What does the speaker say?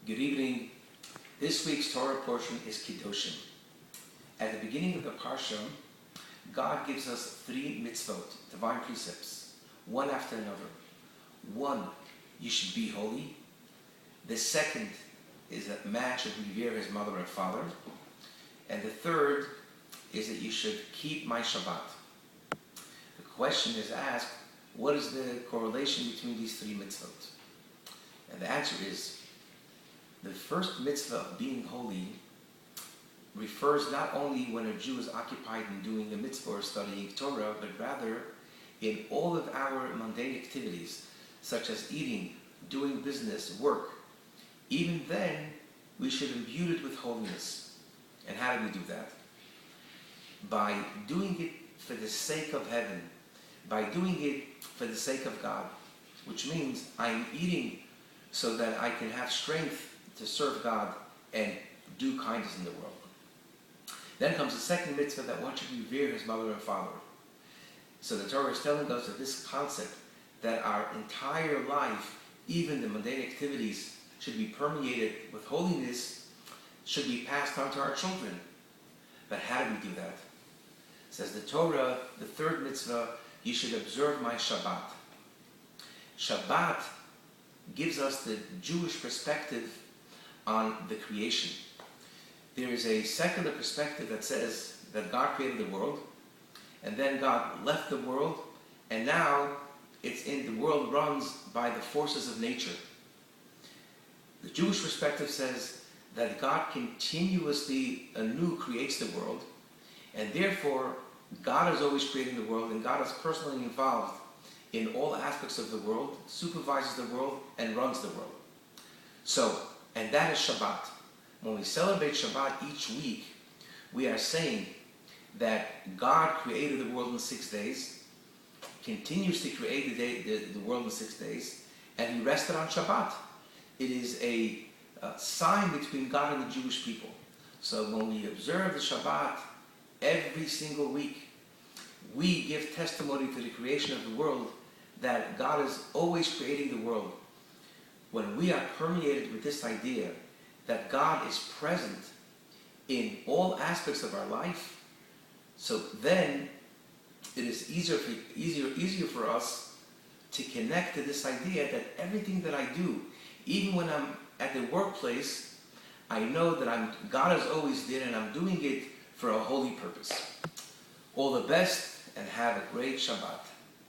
Good evening. This week's Torah portion is Kedoshim. At the beginning of the Parsha, God gives us 3 mitzvot, divine precepts, one after another. One, you should be holy. The second is that man should revere his mother and father. And the third is that you should keep my Shabbat. The question is asked, what is the correlation between these 3 mitzvot? And the answer is, the first mitzvah of being holy refers not only when a Jew is occupied in doing a mitzvah or studying Torah, but rather in all of our mundane activities, such as eating, doing business, work. Even then, we should imbue it with holiness. And how do we do that? By doing it for the sake of heaven, by doing it for the sake of God, which means I'm eating so that I can have strength to serve God and do kindness in the world. Then comes the second mitzvah, that one should revere his mother and father. So the Torah is telling us that this concept, that our entire life, even the mundane activities, should be permeated with holiness, should be passed on to our children. But how do we do that? It says the Torah, the third mitzvah, you should observe my Shabbat. Shabbat gives us the Jewish perspective on the creation. There is a secular perspective that says that God created the world, and then God left the world, and now the world runs by the forces of nature. The Jewish perspective says that God continuously anew creates the world, and therefore God is always creating the world, and God is personally involved in all aspects of the world, supervises the world, and runs the world. And that is Shabbat. When we celebrate Shabbat each week, we are saying that God created the world in 6 days, continues to create the world in 6 days, and He rested on Shabbat. It is a sign between God and the Jewish people. So when we observe the Shabbat every single week, we give testimony to the creation of the world that God is always creating the world. When we are permeated with this idea that God is present in all aspects of our life, so then it is easier for us to connect to this idea that everything that I do, even when I'm at the workplace, I know that God is always there and I'm doing it for a holy purpose. All the best and have a great Shabbat.